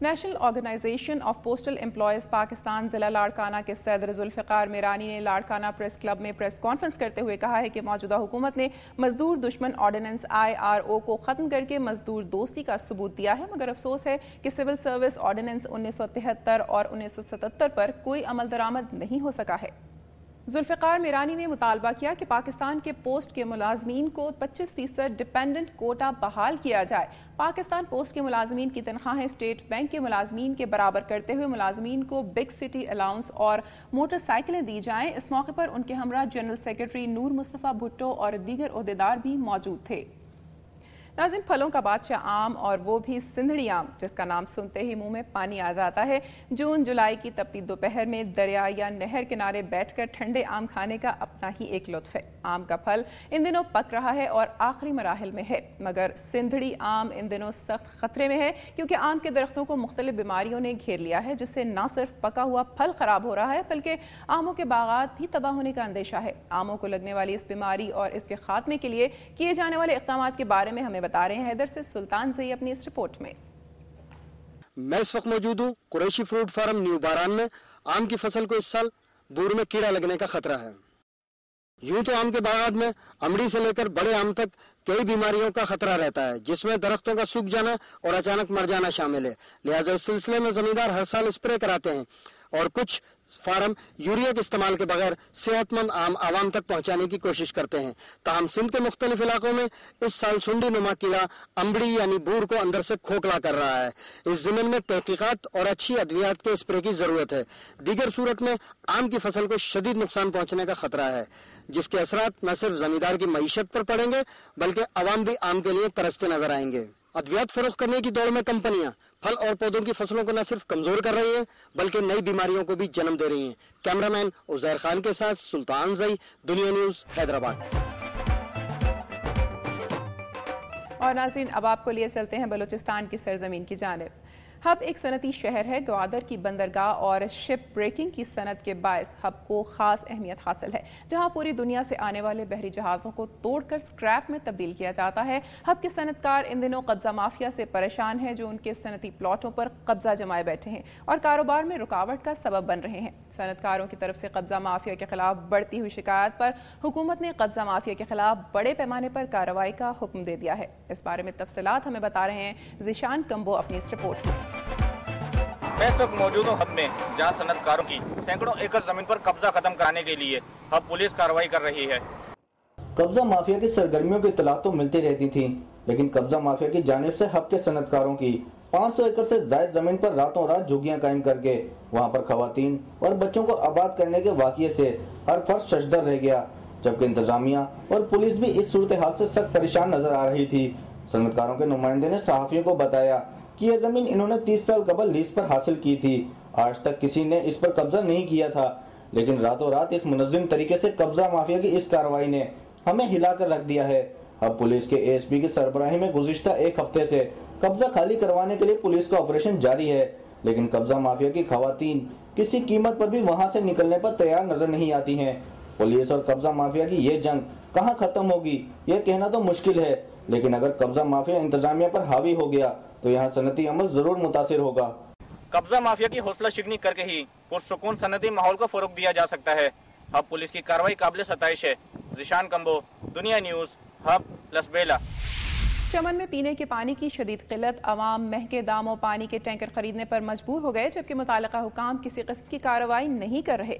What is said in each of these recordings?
National organisation of postal employees Pakistan ضلع لاڑکانہ کے صدر ذوالفقار میرانی نے لاڑکانہ پریس کلب میں پریس کانفرنس کرتے ہوئے کہا ہے کہ موجودہ حکومت نے مزدور دشمن آرڈیننس IRO کو ختم کر کے مزدور دوستی کا ثبوت دیا ہے، مگر افسوس ہے کہ سول سروس آرڈیننس 1973 اور 1977 پر کوئی عمل درآمد نہیں ہو سکا ہے۔ ذوالفقار میرانی نے مطالبہ کیا کہ پاکستان کے پوسٹ کے ملازمین کو 25% ڈیپینڈنٹ کوٹا بحال کیا جائے۔ پاکستان پوسٹ کے ملازمین کی تنخواہیں اسٹیٹ بینک کے ملازمین کے برابر کرتے ہوئے ملازمین کو بگ سٹی الاؤنس اور موٹر سائیکلیں دی جائیں۔ اس موقع پر ان کے ہمراہ جنرل سیکرٹری نور مصطفیٰ بھٹو اور دیگر عہدیدار بھی موجود تھے۔ ناظرین، پھلوں کا بادشاہ آم اور وہ بھی سندھڑی آم، جس کا نام سنتے ہی منہ میں پانی آ جاتا ہے۔ جون جولائی کی تپتی دوپہر میں دریا یا نہر کنارے بیٹھ کر ٹھنڈے آم کھانے کا اپنا ہی ایک لطف ہے۔ آم کا پھل ان دنوں پک رہا ہے اور آخری مراحل میں ہے، مگر سندھڑی آم ان دنوں سخت خطرے میں ہے کیونکہ آم کے درختوں کو مختلف بیماریوں نے گھیر لیا ہے، جس سے نہ صرف پکا ہوا پھل خراب ہو رہا ہے بلکہ آموں کے باغات بھی تباہ ہونے کا اندیشہ ہے۔ آموں کو لگنے والی اس بیماری اور اس کے خاتمے کے لیے کیے جانے والے اقدامات کے بارے میں ہمیں بتا رہے ہیں حیدر سے سلطان زئی اپنی اس رپورٹ میں۔ میں اس وقت موجود ہوں قریشی فروٹ فارم نیو باران میں۔ آم کی فصل کو اس سال بور میں کیڑا لگنے کا خطرہ ہے۔ یوں تو آم کے باغات میں امڑی سے لے کر بڑے آم تک کئی بیماریوں کا خطرہ رہتا ہے، جس میں درختوں کا سوکھ جانا اور اچانک مر جانا شامل ہے۔ لہٰذا اس سلسلے میں زمیندار ہر سال اسپرے کراتے ہیں اور کچھ فارم یوریا کے استعمال کے بغیر صحت مند آم عوام تک پہنچانے کی کوشش کرتے ہیں۔ تاہم سندھ کے مختلف علاقوں میں اس سال سنڈی نما کیڑا امبڑی یعنی بور کو اندر سے کھوکھلا کر رہا ہے۔ اس ضمن میں تحقیقات اور اچھی ادویات کے اسپرے کی ضرورت ہے۔ دیگر صورت میں آم کی فصل کو شدید نقصان پہنچنے کا خطرہ ہے، جس کے اثرات نہ صرف زمیندار کی معیشت پر پڑیں گے بلکہ عوام بھی آم کے لیے ترستے نظر آئیں گے۔ ادویات فروخت کرنے کی دوڑ میں کمپنیاں پھل اور پودوں کی فصلوں کو نہ صرف کمزور کر رہی ہیں بلکہ نئی بیماریوں کو بھی جنم دے رہی ہیں۔ کیمرامین عزیر خان کے ساتھ سلطان زئی، دنیا نیوز، حیدرآباد۔ اور ناظرین، اب آپ کو لیے چلتے ہیں بلوچستان کی سرزمین کی جانب۔ ہب ایک صنعتی شہر ہے۔ گوادر کی بندرگاہ اور شپ بریکنگ کی صنعت کے باعث ہب کو خاص اہمیت حاصل ہے، جہاں پوری دنیا سے آنے والے بحری جہازوں کو توڑ کر سکریپ میں تبدیل کیا جاتا ہے۔ ہب کے صنعت کار ان دنوں قبضہ مافیا سے پریشان ہیں، جو ان کے صنعتی پلاٹوں پر قبضہ جمائے بیٹھے ہیں اور کاروبار میں رکاوٹ کا سبب بن رہے ہیں۔ صنعت کاروں کی طرف سے قبضہ مافیا کے خلاف بڑھتی ہوئی شکایات پر حکومت نے قبضہ مافیا کے خلاف بڑے پیمانے پر کارروائی کا حکم دے دیا ہے۔ اس بارے میں تفصیلات ہمیں بتا رہے ہیں ذیشان کمبو اپنی اس رپورٹ میں۔ میں اس وقت موجود ہوں ہب میں، جہاں صنعت کاروں کی سینکڑوں ایکڑ زمین پر قبضہ ختم کرانے کے لیے ہب پولیس کارروائی کر رہی ہے۔ قبضہ مافیا کی سرگرمیوں کی اطلاعات تو ملتی رہتی تھیں، لیکن قبضہ مافیا کی جانب سے ہب کے صنعت کاروں کی 500 ایکڑ سے زائد زمین پر راتوں رات جھگیاں قائم کر کے وہاں پر خواتین اور بچوں کو آباد کرنے کے واقعے سے ہر فرد ششدر رہ گیا، جبکہ انتظامیہ اور پولیس بھی اس صورتحال سے سخت پریشان نظر آ رہی تھی۔ صنعت کاروں کے نمائندے نے صحافیوں کو بتایا کہ یہ زمین انہوں نے 30 سال قبل لیز پر حاصل کی تھی۔ آج تک کسی نے اس پر قبضہ نہیں کیا تھا، لیکن راتوں رات اس منظم طریقے سے قبضہ مافیا کی اس کارروائی نے ہمیں ہلا کر رکھ دیا ہے۔ اب پولیس کے ASP کی سربراہی میں گزشتہ ایک ہفتے سے قبضہ خالی کروانے کے لیے پولیس کا آپریشن جاری ہے، لیکن قبضہ مافیا کی خواتین کسی قیمت پر بھی وہاں سے نکلنے پر تیار نظر نہیں آتی ہیں۔ پولیس اور قبضہ مافیا کی یہ جنگ کہاں ختم ہوگی یہ کہنا تو مشکل ہے، لیکن اگر قبضہ مافیا انتظامیہ پر حاوی ہو گیا تو یہاں صنعتی عمل ضرور متاثر ہوگا۔ قبضہ مافیا کی حوصلہ شکنی کر کے ہی پرسکون صنعتی ماحول کو فروغ دیا جا سکتا ہے۔ اب پولیس کی کارروائی قابل ستائش ہے۔ ذیشان کمبو، دنیا نیوز، ہب، لسبیلا۔ چمن میں پینے کے پانی کی شدید قلت، عوام مہنگے داموں پانی کے ٹینکر خریدنے پر مجبور ہو گئے، جبکہ متعلقہ حکام کسی قسم کی کارروائی نہیں کر رہے۔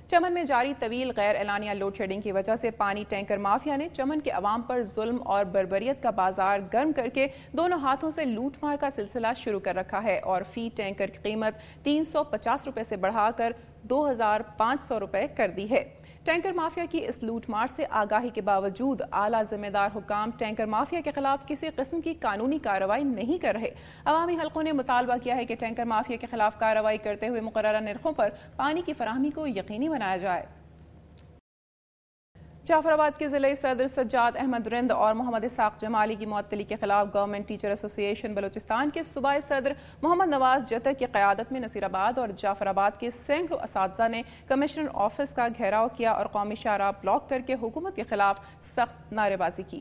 چمن میں جاری طویل غیر اعلانیہ لوڈ شیڈنگ کی وجہ سے پانی ٹینکر مافیا نے چمن کے عوام پر ظلم اور بربریت کا بازار گرم کر کے دونوں ہاتھوں سے لوٹ مار کا سلسلہ شروع کر رکھا ہے اور فی ٹینکر کی قیمت 350 روپے سے بڑھا کر 2500 روپے کر دی ہے۔ ٹینکر مافیا کی اس لوٹ مار سے آگاہی کے باوجود اعلیٰ ذمہ دار حکام ٹینکر مافیا کے خلاف کسی قسم کی قانونی کارروائی نہیں کر رہے۔ عوامی حلقوں نے مطالبہ کیا ہے کہ ٹینکر مافیا کے خلاف کارروائی کرتے ہوئے مقررہ نرخوں پر پانی کی فراہمی کو یقینی بنایا جائے۔ جعفر آباد کے ضلعی صدر سجاد احمد رند اور محمد اسحاق جمالی کی معطلی کے خلاف گورنمنٹ ٹیچر ایسوسی ایشن بلوچستان کے صوبائی صدر محمد نواز جتک کی قیادت میں نصیر آباد اور جعفر آباد کے سینکڑوں اساتذہ نے کمشنر آفس کا گھیراؤ کیا اور قومی شاہراہ بلاک کر کے حکومت کے خلاف سخت نعرے بازی کی۔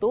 2